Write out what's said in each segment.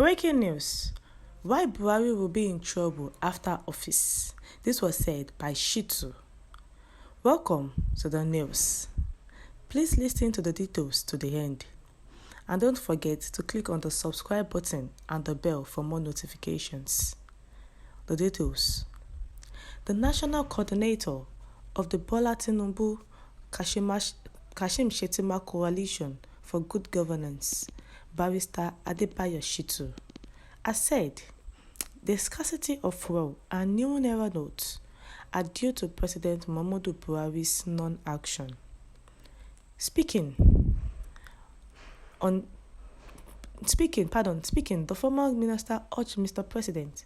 Breaking news. Why Buhari will be in trouble after office. This was said by Shitu. Welcome to the news. Please listen to the details to the end. And don't forget to click on the subscribe button and the bell for more notifications. The details. The national coordinator of the Bola Tinubu Kashim Shettima Coalition for Good Governance, Barrister Adebayo Shitu, has said the scarcity of fuel and new naira notes are due to President Muhammadu Buhari's non-action. Speaking, the former minister urged Mr. President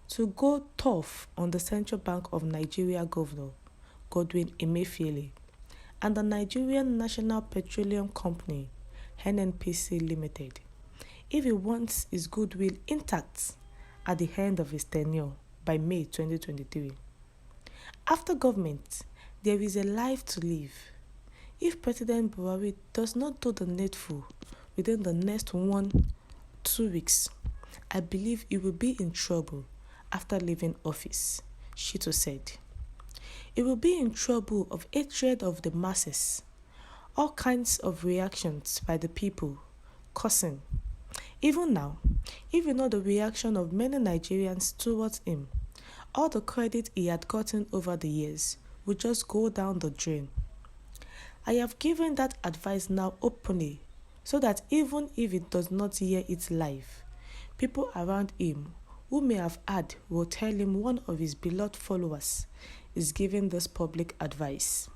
to go tough on the Central Bank of Nigeria Governor Godwin Emefiele and the Nigerian National Petroleum Company NNPC Limited if he wants his goodwill intact at the end of his tenure by May 2023. After government, there is a life to live. If President Buhari does not do the needful within the next 1-2 weeks, I believe he will be in trouble after leaving office, Shitu said. He will be in trouble of hatred of the masses, all kinds of reactions by the people, cursing. Even now, if you know the reaction of many Nigerians towards him, all the credit he had gotten over the years would just go down the drain. I have given that advice now openly, so that even if it does not hear it live, people around him who may have heard will tell him one of his beloved followers is giving this public advice,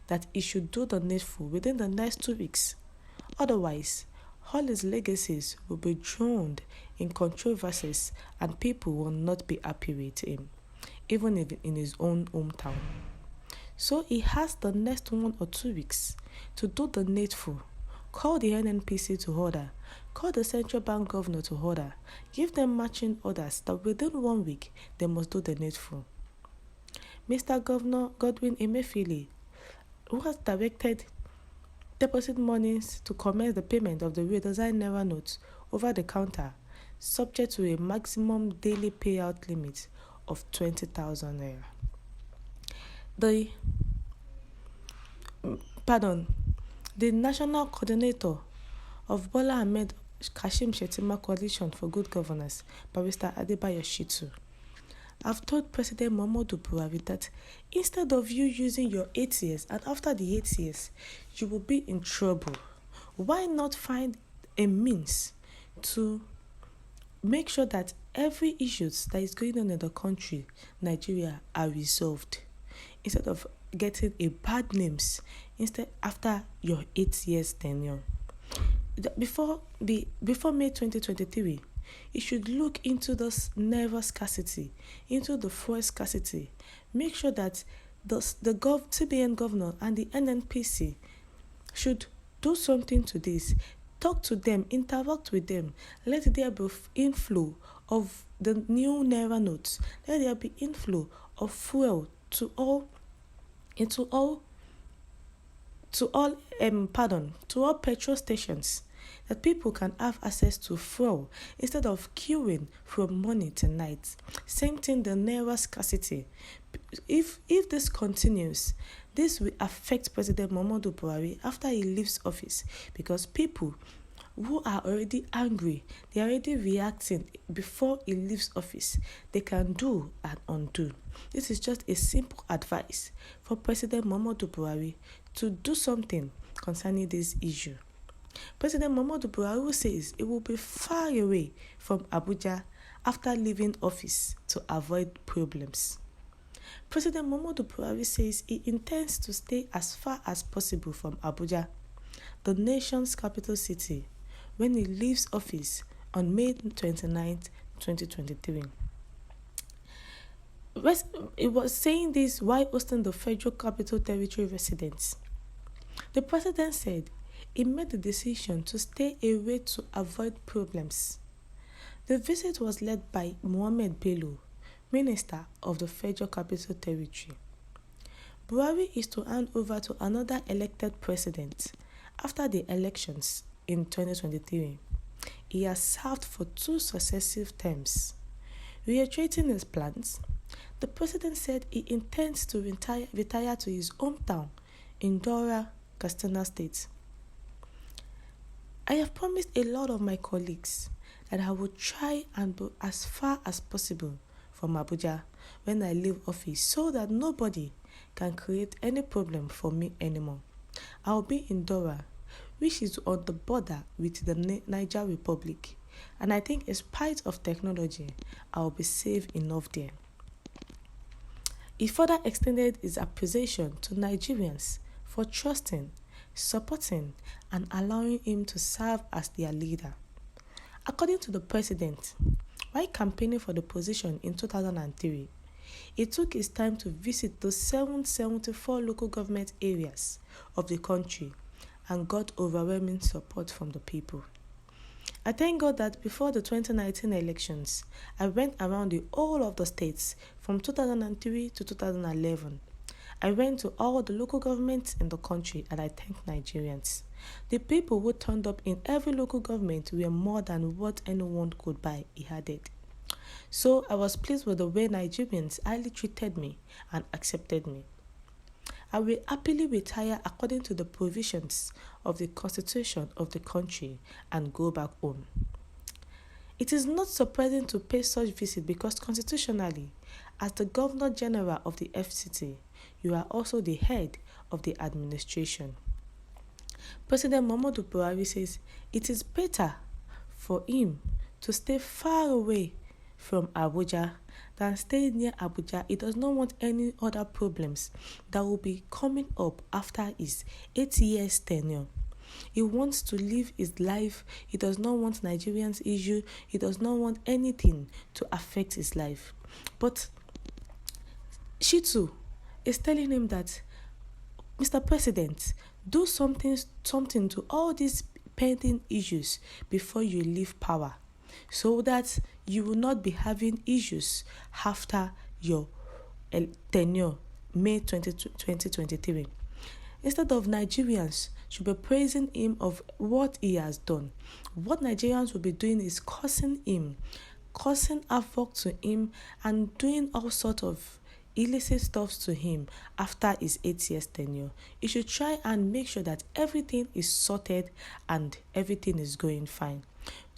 that he should do the needful within the next 2 weeks. Otherwise, all his legacies will be drowned in controversies and people will not be happy with him, even if in his own hometown. So he has the next 1 or 2 weeks to do the needful. Call the NNPC to order. Call the central bank governor to order. Give them marching orders that within 1 week they must do the needful. Mr. Governor Godwin Emefiele, who has directed deposit monies to commence the payment of the redesigned naira notes over the counter, subject to a maximum daily payout limit of 20,000 naira. The national coordinator of Bola Ahmed Kashim Shettima Coalition for Good Governance, Barrister Adebayo Shitu, I've told President Muhammadu Buhari that instead of you using your 8 years and after the 8 years, you will be in trouble. Why not find a means to make sure that every issue that is going on in the country, Nigeria, are resolved, instead of getting a bad names after your 8 years tenure? Before May 2023, you should look into this naira scarcity, into the fuel scarcity. Make sure that the CBN governor and the NNPC should do something to this. Talk to them, interact with them. Let there be inflow of the new naira notes. Let there be inflow of fuel to all petrol stations, that people can have access to fuel instead of queuing from morning to night. Same thing, the naira scarcity. If this continues, this will affect President Muhammadu Buhari after he leaves office, because people who are already angry, they are already reacting before he leaves office. They can do and undo. This is just a simple advice for President Muhammadu Buhari to do something concerning this issue. President Muhammadu Buhari says he will be far away from Abuja after leaving office to avoid problems. President Muhammadu Buhari says he intends to stay as far as possible from Abuja, the nation's capital city, when he leaves office on May 29, 2023. He was saying this while hosting the Federal Capital Territory residents. The president said he made the decision to stay away to avoid problems. The visit was led by Mohammed Bello, Minister of the Federal Capital Territory. Buhari is to hand over to another elected president after the elections in 2023. he has served for 2 successive terms. Reiterating his plans, the president said he intends to retire to his hometown in Daura, Katsina State. I have promised a lot of my colleagues that I will try and be as far as possible from Abuja when I leave office so that nobody can create any problem for me anymore. I will be in Daura, which is on the border with the Niger Republic, and I think in spite of technology, I will be safe enough there. He further extended his appreciation to Nigerians for trusting, supporting, and allowing him to serve as their leader. According to the president, while campaigning for the position in 2003, he took his time to visit the 774 local government areas of the country and got overwhelming support from the people. I thank God that before the 2019 elections, I went around the whole of the states from 2003 to 2011. I went to all the local governments in the country and I thank Nigerians. The people who turned up in every local government were more than what anyone could buy, he added. So I was pleased with the way Nigerians highly treated me and accepted me. I will happily retire according to the provisions of the Constitution of the country and go back home. It is not surprising to pay such visit because constitutionally, as the Governor General of the FCT, you are also the head of the administration. President Muhammadu Buhari says it is better for him to stay far away from Abuja than stay near Abuja. He does not want any other problems that will be coming up after his 8 years tenure. He wants to live his life. He does not want Nigerians' issue. He does not want anything to affect his life. But Shitu is telling him that, Mr. President, do something to all these pending issues before you leave power, so that you will not be having issues after your tenure, May 2023. Instead of Nigerians should be praising him of what he has done, what Nigerians will be doing is causing havoc to him and doing all sorts of illicit stuff to him after his 8 years tenure. He should try and make sure that everything is sorted and everything is going fine.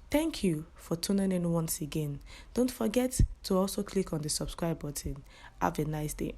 Thank you for tuning in once again. Don't forget to also click on the subscribe button. Have a nice day.